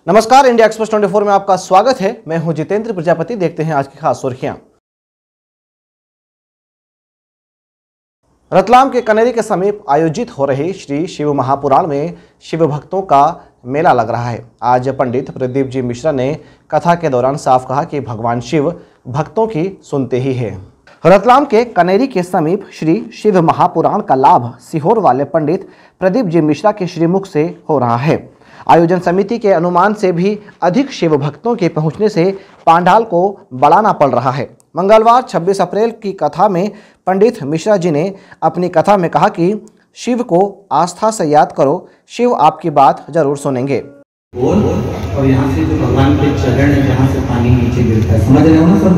नमस्कार, India express 24 में आपका स्वागत है। मैं हूं जितेंद्र प्रजापति। देखते हैं आज की खास सुर्खियां। रतलाम के कनेरी के समीप आयोजित हो रही श्री शिव महापुराण में शिव भक्तों का मेला लग रहा है। आज पंडित प्रदीप जी मिश्रा ने कथा के दौरान साफ कहा कि भगवान शिव भक्तों की सुनते ही है। रतलाम के कनेरी के समीप श्री शिव महापुराण का लाभ सीहोर वाले पंडित प्रदीप जी मिश्रा के श्रीमुख से हो रहा है। आयोजन समिति के अनुमान से भी अधिक शिव भक्तों के पहुंचने से पांडाल को बढ़ाना पड़ रहा है। मंगलवार 26 अप्रैल की कथा में पंडित मिश्रा जी ने अपनी कथा में कहा कि शिव को आस्था से याद करो, शिव आपकी बात जरूर सुनेंगे। और यहाँ से जो भगवान के चरण है, जहाँ से पानी नीचे गिरता है, समझ रहे हो ना सब?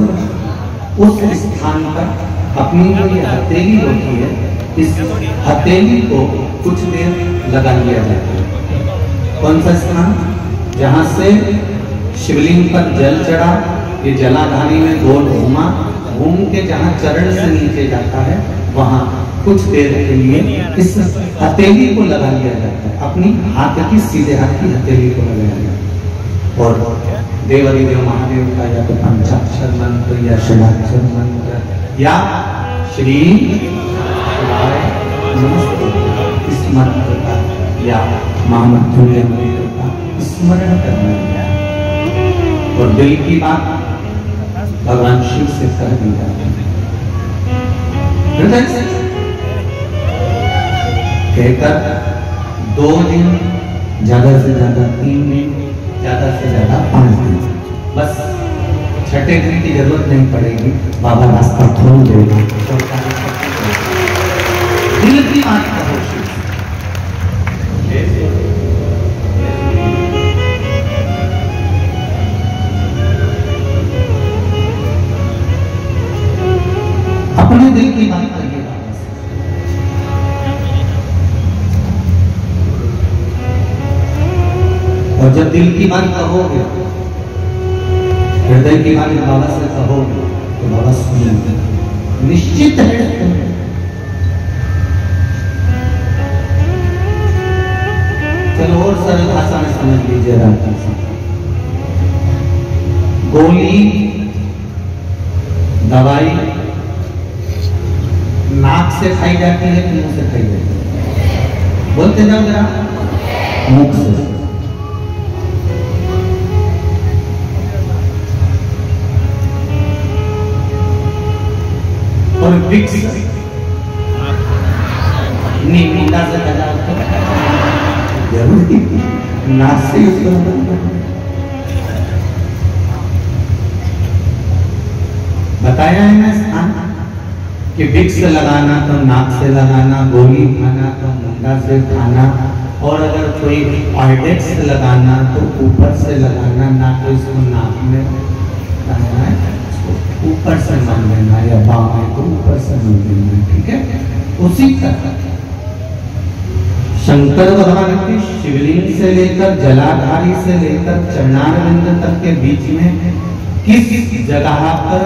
उस स्थान पर अपनी जो ये हथेली होती है, इस हथेली को कुछ देर लगा लिया जाता है। कौन सा स्थान? जहाँ से शिवलिंग पर जल चढ़ा, ये जलाधारी में गोल घूम के जहाँ चरण से नीचे जाता है, वहाँ कुछ देर के लिए इस हथेली को लगा लिया जाता है। अपनी हाथ की, सीधे हाथ की हथेली को लगाया जाता है। और देवाधिदेव महादेव का या तो पंचाक्षर मंत्र या षडाक्षर मंत्र या श्री शिवाय नमस्ते इस मंत्र का या महामृत्युंजय मंत्र का स्मरण करना है। और दिल की बात भगवान शिव से कह दी जाती है। हृदय से कहकर 2 दिन, ज्यादा से ज्यादा 3 दिन, ज्यादा से ज्यादा 5 दिन, बस छठे दिन की जरूरत नहीं पड़ेगी। बाबा रास्ता खोल देगा। दिल की बात कहो शिव। अपने दिल की बात करिए। और जब दिल की बात कहोगे, हृदय की बात बाबा से कहोगे, तो बाबा सुनेंगे, निश्चित है। चलो और सरल भाषा में समझ लीजिए। गोली, दवाई नाक से खाई जाती है कि मुंह से खाई जाती है? बोलते जाओ जरा। मुख से। और विक्स नींदा से लगा जरूरी नाक से बताया है ना स्थान कि विक्स लगाना तो नाक से लगाना, गोली खाना तो मुंडा से खाना, और अगर कोई ऑइडेक्स लगाना तो ऊपर से लगाना, ना तो इसको नाक में लगाना है, ऊपर से मन लेना, या बाएं को ऊपर से मन लेना। ठीक है? उसी तरह शंकर भगवान की शिवलिंग से लेकर जलाधारी से लेकर चरणारविंद तक के बीच में किस जगह पर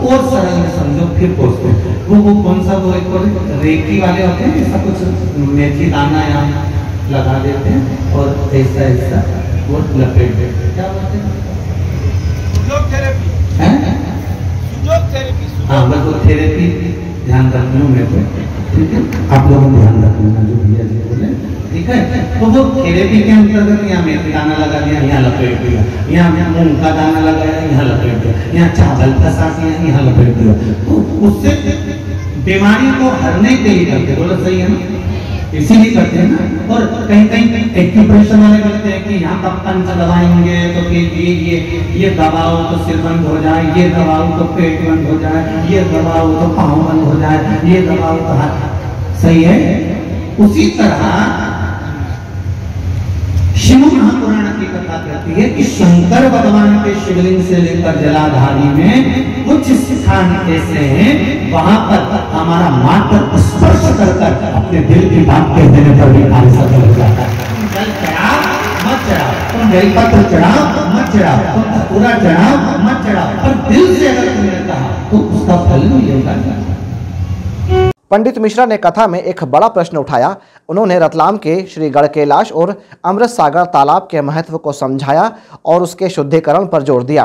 और सरल में समझो फिर पहुंचते वो कौन सा, वो एक और रेकी वाले होते हैं, ऐसा कुछ मेथी दाना यहाँ लगा देते हैं और ऐसा ऐसा वो लपेट देते हैं। क्या बोलते हैं? हाँ, बस वो थेरेपी ध्यान रखना मेरे को। ठीक है? आप लोगों ध्यान रखना जो भैया जी बोले। ठीक है? तो वो थेरेपी के अंतर्गत यहाँ मेथी दाना लगा दिया, यहाँ लपेट दिया, यहाँ मूंग का दाना लगाया, यहाँ लपेट दिया, यहाँ चावल फंसा दिया, यहाँ लपेट दिया। तो उससे बीमारी को हरने के लिए करते, बोलो सही है ना? इसीलिए करते हैं ना। और कहीं कहीं एक्यूप्रेशर वाले करते हैं कि यहाँ का पंच दबाएंगे तो ये दबाओ तो सिर बंद हो जाए, ये दबाओ तो पेट बंद हो जाए, ये दबाओ तो पाँव बंद हो जाए, ये दबाओ तो हाथ। सही है? उसी तरह शिव महापुराण की कथा कहती है कि शंकर भगवान के शिवलिंग से लेकर जलाधारी में कुछ स्थान ऐसे हैं, वहां पर हमारा मात्र स्पर्श कर अपने दिल की बात कह देने पर भी कार्य सफल हो जाता है। जल चढ़ाओ मत चढ़ाओ, तुम बेलपत्र चढ़ाओ मत चढ़ाओ, तुम धतूरा चढ़ाओ मत चढ़ाओ, पर दिल से अगर तुमने कहा तो उसका फल मिलेगा। पंडित मिश्रा ने कथा में एक बड़ा प्रश्न उठाया। उन्होंने रतलाम के श्री गढ़ कैलाश और अमृत सागर तालाब के महत्व को समझाया और उसके शुद्धिकरण पर जोर दिया।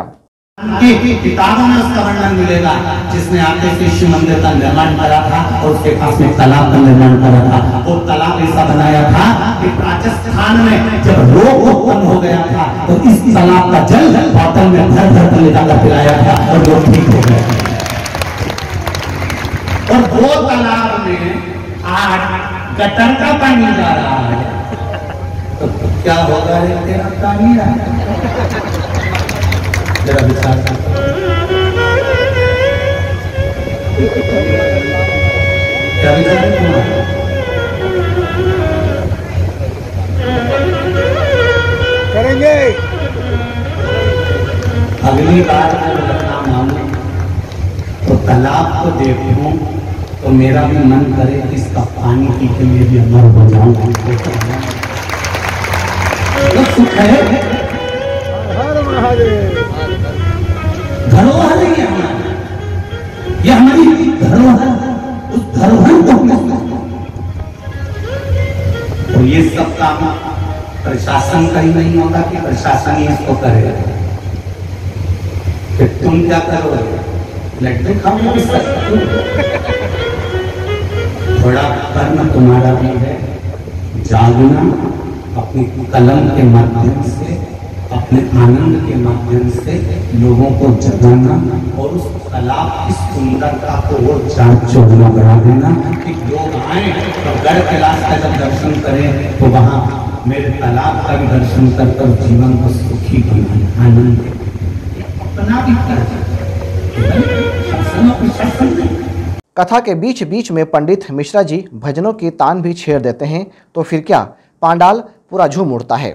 किताबों में उसका वर्णन मिलेगा जिसने आके शिव मंदिर का निर्माण करा था और उसके पास में तालाब का निर्माण करा था। वो तालाब ऐसा बनाया था कि राजस्थान में जब रोग उत्पन्न हो गया था तो इस तालाब का जल बोतल में भर भर कर ले जाकर पिलाया था और लोग ठीक हो गए। और वो तालाब में आज गटर का पानी जा रहा है तो क्या होगा तेरा पानी जरा विचार क्या विचार है तुम्हारा? करेंगे। अगली बार रखना मांगू तो तालाब को देखूं तो मेरा भी मन करे कि इसका पानी पी के लिए भी अमर हो जाऊं। सुख है धरोहर है ये हमारी धरोहर। उस धरोहर को तो ये सब काम प्रशासन का ही नहीं होगा कि प्रशासन ही इसको करेगा। फिर तुम क्या करोगे? लड्डू खाओगे? थोड़ा कर्म तुम्हारा भी है, जागना अपनी कलम के माध्यम से, अपने आनंद के माध्यम से लोगों को जगाना और उस तालाब की सुंदरता को वो चार चौगुना बढ़ा देना कि लोग आए तो गढ़ कैलाश का जब दर्शन करें तो वहां मेरे तालाब का भी दर्शन कर जीवन को सुखी बनाए, आनंद अपना भी कर। कथा के बीच बीच में पंडित मिश्रा जी भजनों की तान भी छेड़ देते हैं तो फिर क्या पांडाल पूरा झूम उठता है।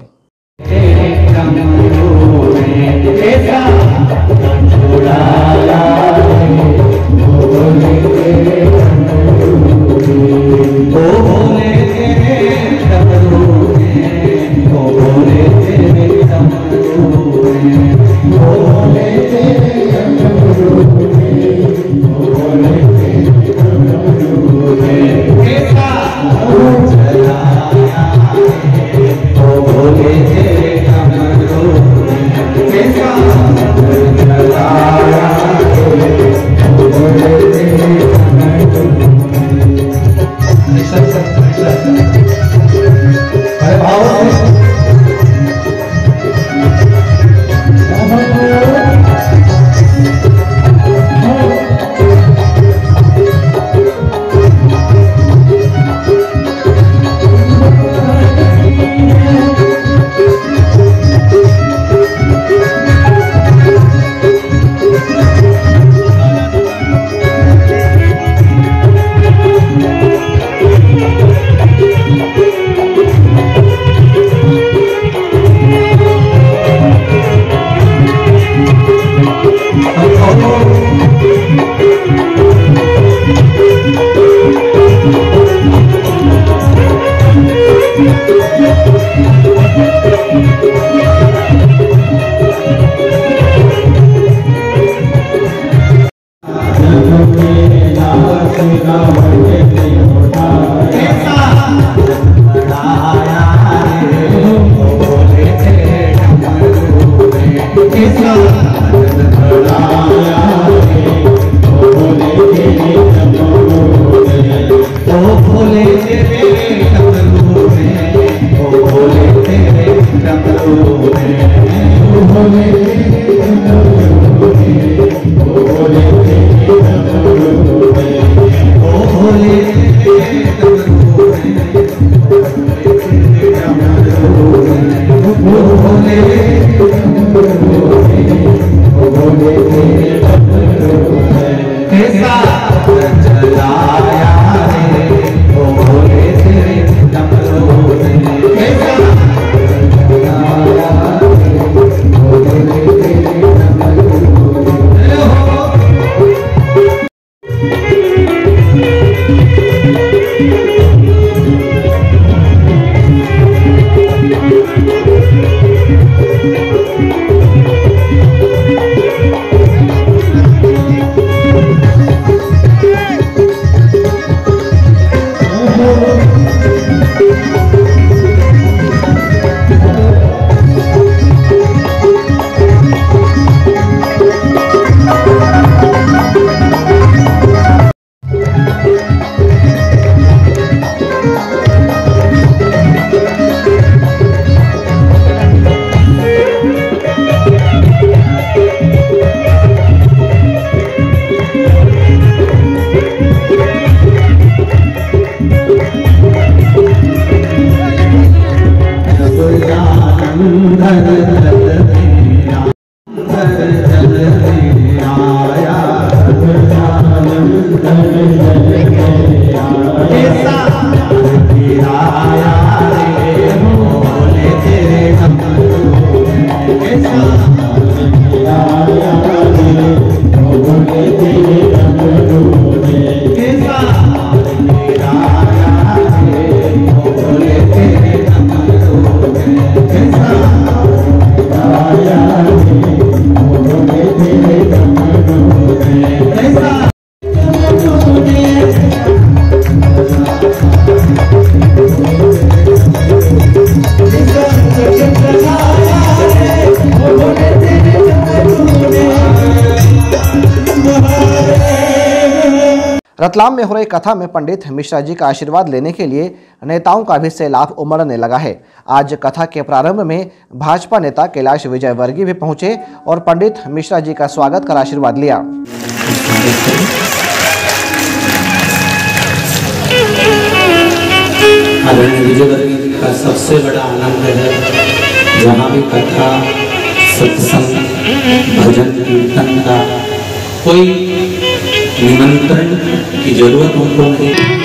भोले तेरे रतलाम में हो रही कथा में पंडित मिश्रा जी का आशीर्वाद लेने के लिए नेताओं का भी सैलाब उमड़ने लगा है। आज कथा के प्रारंभ में भाजपा नेता कैलाश विजयवर्गीय भी पहुंचे और पंडित मिश्रा जी का स्वागत कर आशीर्वाद लिया। आदरणीय विजयवर्गीय का सबसे बड़ा आनंद है, जहाँ भी कथा, सत्संग, भजन कीर्तन का कोई निमंत्रण की जरूरत उनको नहीं।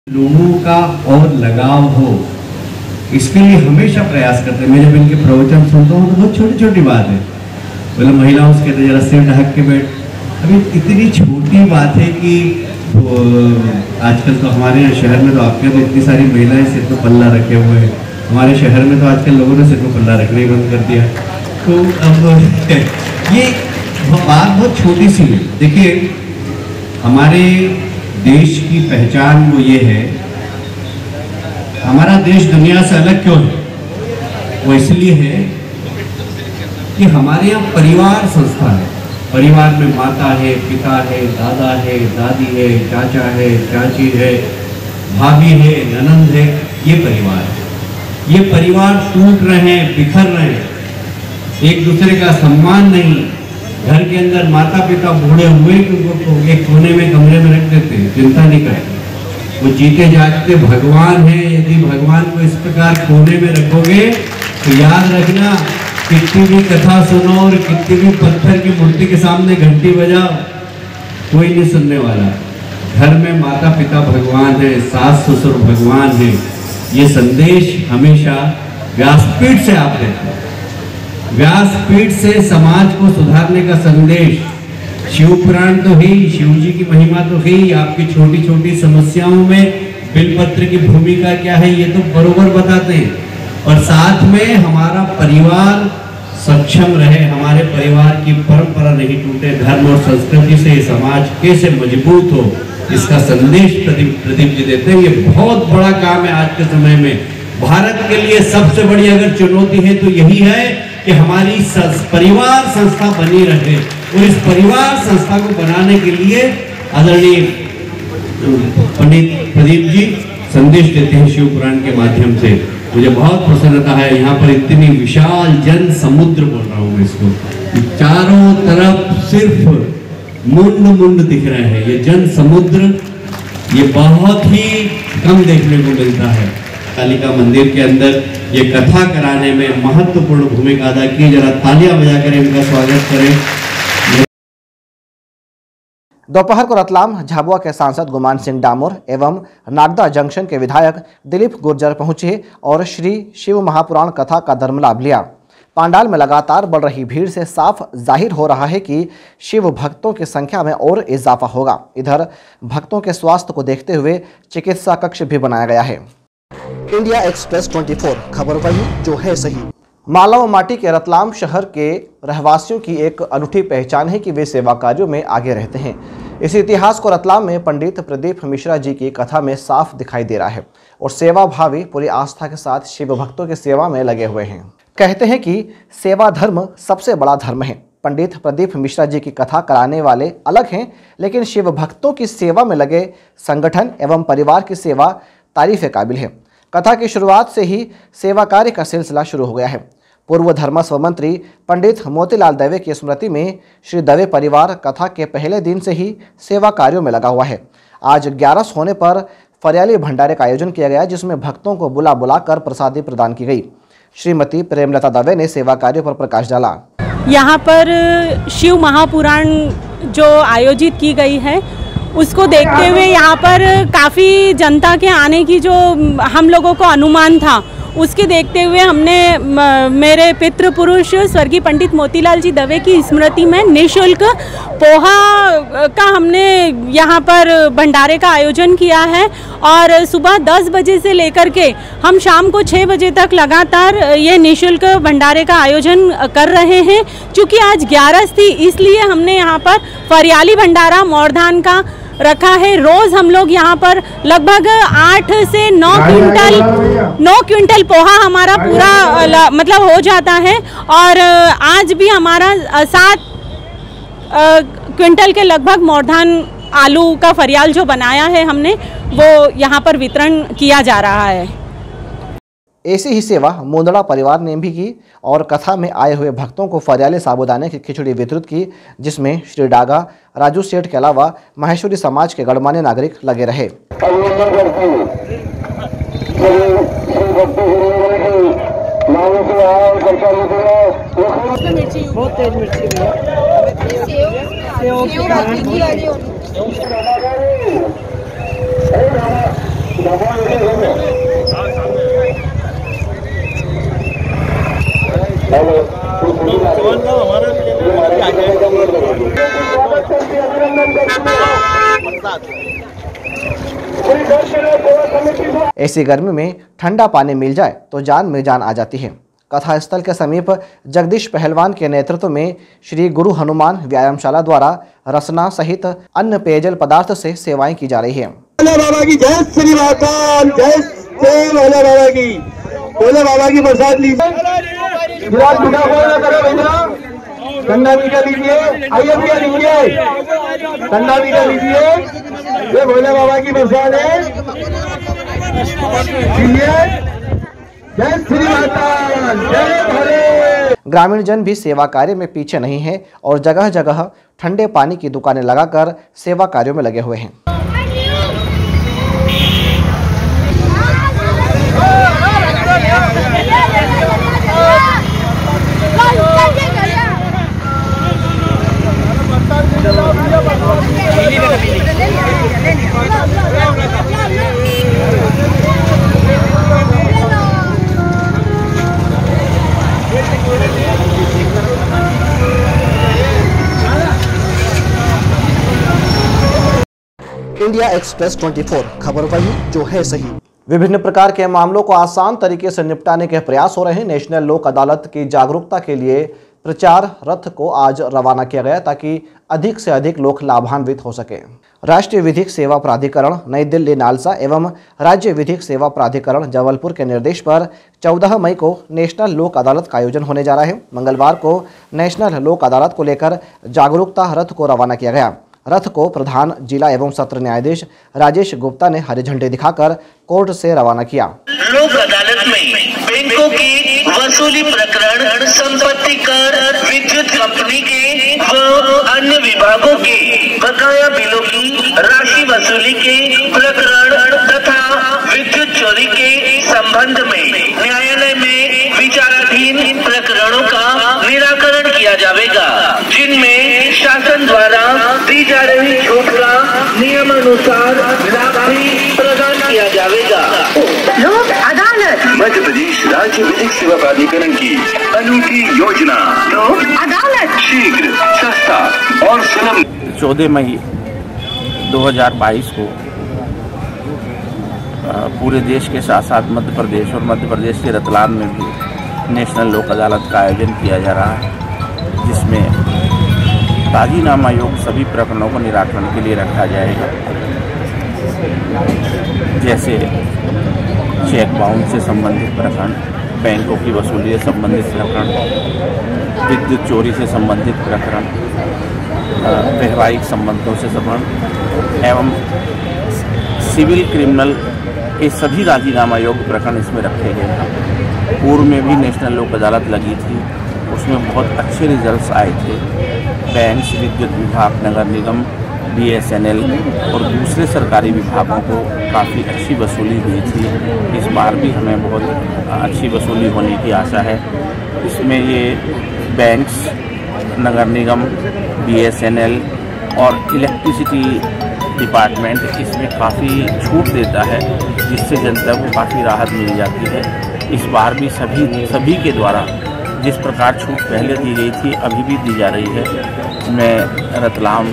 लोगों का और लगाव हो, इसके लिए हमेशा प्रयास करते हैं। मैं जब इनके प्रवचन सुनता हूँ तो बहुत छोटी छोटी बात है, मतलब महिलाओं से कहते जरा सिर ढक के बैठ। अभी इतनी छोटी बात है कि आजकल तो हमारे यहाँ शहर में तो आपके तो इतनी सारी महिलाएं सिर पर पल्ला रखे हुए हैं। हमारे शहर में तो आजकल लोगों ने सिर पर पल्ला रखना ही बंद कर दिया। तो अब ये बात बहुत छोटी सी है। देखिए, हमारे देश की पहचान वो ये है, हमारा देश दुनिया से अलग क्यों है? वो इसलिए है कि हमारे यहाँ परिवार संस्था है। परिवार में माता है, पिता है, दादा है, दादी है, चाचा है, चाची है, भाभी है, ननंद है। ये परिवार है। ये परिवार टूट रहे हैं, बिखर रहे हैं, एक दूसरे का सम्मान नहीं। घर के अंदर माता पिता बूढ़े हुए कि उनको एक कोने में कमरे में रख देते हैं, चिंता नहीं करते। वो जीते जागते भगवान है। यदि भगवान को इस प्रकार कोने में रखोगे तो याद रखना, कितनी भी कथा सुनो और कितनी भी पत्थर की मूर्ति के सामने घंटी बजाओ, कोई नहीं सुनने वाला। घर में माता पिता भगवान है, सास ससुर भगवान है। ये संदेश हमेशा व्यासपीठ से आप देते हैं। व्यासपीठ से समाज को सुधारने का संदेश। शिव पुराण तो ही, शिव जी की महिमा तो ही, आपकी छोटी छोटी समस्याओं में बिलपत्र की भूमिका क्या है ये तो बरोबर बताते हैं। और साथ में हमारा परिवार सक्षम रहे, हमारे परिवार की परंपरा नहीं टूटे, धर्म और संस्कृति से समाज कैसे मजबूत हो, इसका संदेश प्रदीप जी देते हैं। ये बहुत बड़ा काम है आज के समय में। भारत के लिए सबसे बड़ी अगर चुनौती है तो यही है कि हमारी परिवार संस्था बनी रहे। और इस परिवार संस्था को बनाने के लिए आदरणीय पंडित प्रदीप जी संदेश देते हैं शिव पुराण के माध्यम से। मुझे बहुत प्रसन्नता है, यहाँ पर इतनी विशाल जन समुद्र बोल रहा हूँ मैं इसको, चारों तरफ सिर्फ मुंड मुंड दिख रहे हैं। ये जन समुद्र ये बहुत ही कम देखने को मिलता है। कालिका मंदिर के अंदर ये कथा कराने में महत्वपूर्ण भूमिका अदा की। जरा तालियां बजाकर इनका स्वागत करें। दोपहर को रतलाम झाबुआ के सांसद गुमान सिंह डामोर एवं नागदा जंक्शन के विधायक दिलीप गुर्जर पहुंचे और श्री शिव महापुराण कथा का धर्म लाभ लिया। पांडाल में लगातार बढ़ रही भीड़ से साफ जाहिर हो रहा है कि शिव भक्तों की संख्या में और इजाफा होगा। इधर भक्तों के स्वास्थ्य को देखते हुए चिकित्सा कक्ष भी बनाया गया है। इंडिया एक्सप्रेस 24 खबर वही जो है सही। माला व माटी के रतलाम शहर के रहवासियों की एक अनूठी पहचान है कि वे सेवा कार्यों में आगे रहते हैं। इस इतिहास को रतलाम में पंडित प्रदीप मिश्रा जी की कथा में साफ दिखाई दे रहा है और सेवा भावी पूरी आस्था के साथ शिव भक्तों की सेवा में लगे हुए हैं। कहते हैं कि सेवा धर्म सबसे बड़ा धर्म है। पंडित प्रदीप मिश्रा जी की कथा कराने वाले अलग हैं, लेकिन शिव भक्तों की सेवा में लगे संगठन एवं परिवार की सेवा तारीफ काबिल है। कथा की शुरुआत से ही सेवा कार्य का सिलसिला शुरू हो गया है। पूर्व धर्मस्व मंत्री पंडित मोतीलाल दवे की स्मृति में श्री दवे परिवार कथा के पहले दिन से ही सेवा कार्यों में लगा हुआ है। आज 11 होने पर फरियाली भंडारे का आयोजन किया गया, जिसमें भक्तों को बुला कर प्रसादी प्रदान की गई। श्रीमती प्रेमलता दवे ने सेवा कार्यों पर प्रकाश डाला। यहाँ पर शिव महापुराण जो आयोजित की गई है उसको देखते हुए यहाँ पर काफ़ी जनता के आने की जो हम लोगों को अनुमान था उसके देखते हुए हमने मेरे पितृ पुरुष स्वर्गीय पंडित मोतीलाल जी दवे की स्मृति में निःशुल्क पोहा का हमने यहाँ पर भंडारे का आयोजन किया है और सुबह 10 बजे से लेकर के हम शाम को 6 बजे तक लगातार ये निःशुल्क भंडारे का आयोजन कर रहे हैं। चूँकि आज 11 थी इसलिए हमने यहाँ पर फरियाली भंडारा मोरधान का रखा है। रोज हम लोग यहाँ पर लगभग 8 से 9 क्विंटल पोहा हमारा पूरा मतलब हो जाता है और आज भी हमारा 7 क्विंटल के लगभग मोरधान आलू का फरियाल जो बनाया है हमने वो यहाँ पर वितरण किया जा रहा है। ऐसी ही सेवा मुंदड़ा परिवार ने भी की और कथा में आए हुए भक्तों को फरियाले साबूदाने की खिचड़ी वितरित की, जिसमें श्री डागा, राजू सेठ के अलावा माहेश्वरी समाज के गणमान्य नागरिक लगे रहे। ऐसी गर्मी में ठंडा पानी मिल जाए तो जान में जान आ जाती है। कथा स्थल के समीप जगदीश पहलवान के नेतृत्व में श्री गुरु हनुमान व्यायामशाला द्वारा रसना सहित अन्य पेयजल पदार्थ से सेवाएं की जा रही है। बाबा की जय श्री महाकाल, जय भोले बाबा की, भोले बाबा की प्रसाद लीजिए। ठंडा मीठा लीजिए, आइए भैया लीजिए, ठंडा मीठा लीजिए, ये भोले बाबा की प्रसाद है, जय श्री महाकाल, जय भोले। ग्रामीण जन भी सेवा कार्य में पीछे नहीं है और जगह जगह ठंडे पानी की दुकानें लगाकर सेवा कार्यों में लगे हुए हैं। इंडिया एक्सप्रेस 24 खबर वही जो है सही। विभिन्न प्रकार के मामलों को आसान तरीके से निपटाने के प्रयास हो रहे हैं। नेशनल लोक अदालत की जागरूकता के लिए प्रचार रथ को आज रवाना किया गया ताकि अधिक से अधिक लोग लाभान्वित हो सके। राष्ट्रीय विधिक सेवा प्राधिकरण नई दिल्ली नालसा एवं राज्य विधिक सेवा प्राधिकरण जबलपुर के निर्देश पर 14 मई को नेशनल लोक अदालत का आयोजन होने जा रहा है। मंगलवार को नेशनल लोक अदालत को लेकर जागरूकता रथ को रवाना किया गया। रथ को प्रधान जिला एवं सत्र न्यायाधीश राजेश गुप्ता ने हरी झंडी दिखाकर कोर्ट से रवाना किया। लोक अदालत में बैंकों की वसूली प्रकरण, संपत्ति कर, विद्युत कंपनी के व अन्य विभागों के बकाया बिलों की राशि वसूली के प्रकरण तथा विद्युत चोरी के संबंध में न्यायालय में विचाराधीन प्रकरणों का निराकरण किया जाएगा, जिनमें शासन द्वारा दी जा रही छूट का नियमानुसार लाभ भी प्रदान किया जाएगा। लोक अदालत मध्य प्रदेश राज्य विधिक सेवा प्राधिकरण की अनूठी योजना लोक अदालत शीघ्र, सस्ता और सुलभ। 14 मई 2022 को पूरे देश के साथ साथ मध्य प्रदेश और मध्य प्रदेश के रतलाम में भी नेशनल लोक अदालत का आयोजन किया जा रहा है, जिसमें राजीनामा योग सभी प्रकरणों को निराकरण के लिए रखा जाएगा, जैसे चेक बाउंस से संबंधित प्रकरण, बैंकों की वसूली से संबंधित प्रकरण, विद्युत चोरी से संबंधित प्रकरण, वैवाहिक संबंधों से संबंध एवं सिविल क्रिमिनल के सभी राजीनामा योग्य प्रकरण इसमें रखे गए हैं। पूर्व में भी नेशनल लोक अदालत लगी थी, उसमें बहुत अच्छे रिजल्ट्स आए थे। बैंक, विद्युत विभाग, नगर निगम, BSNL और दूसरे सरकारी विभागों को काफ़ी अच्छी वसूली हुई थी। इस बार भी हमें बहुत अच्छी वसूली होने की आशा है। इसमें ये बैंक्स नगर निगम, BSNL और इलेक्ट्रिसिटी डिपार्टमेंट इसमें काफ़ी छूट देता है, जिससे जनता को काफ़ी राहत मिल जाती है। इस बार भी सभी के द्वारा जिस प्रकार छूट पहले दी गई थी अभी भी दी जा रही है। मैं रतलाम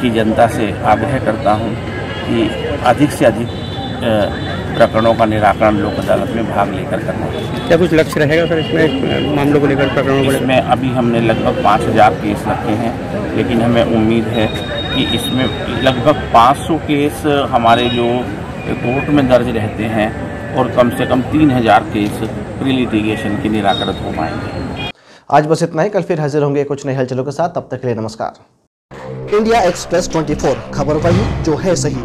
की जनता से आग्रह करता हूं कि अधिक से अधिक प्रकरणों का निराकरण लोक अदालत में भाग लेकर करना है। क्या कुछ लक्ष्य रहेगा सर इसमें मामलों को लेकर, प्रकरणों को लेकर? इसमें अभी हमने लगभग 5000 केस रखे हैं, लेकिन हमें उम्मीद है कि इसमें लगभग 500 केस हमारे जो कोर्ट में दर्ज रहते हैं और कम से कम 3000 केस प्री लिटिगेशन के निराकृत हो पाएंगे। आज बस इतना ही। कल फिर हाजिर होंगे कुछ नई हलचलों के साथ। तब तक के लिए नमस्कार। इंडिया एक्सप्रेस 24, खबर वही जो है सही।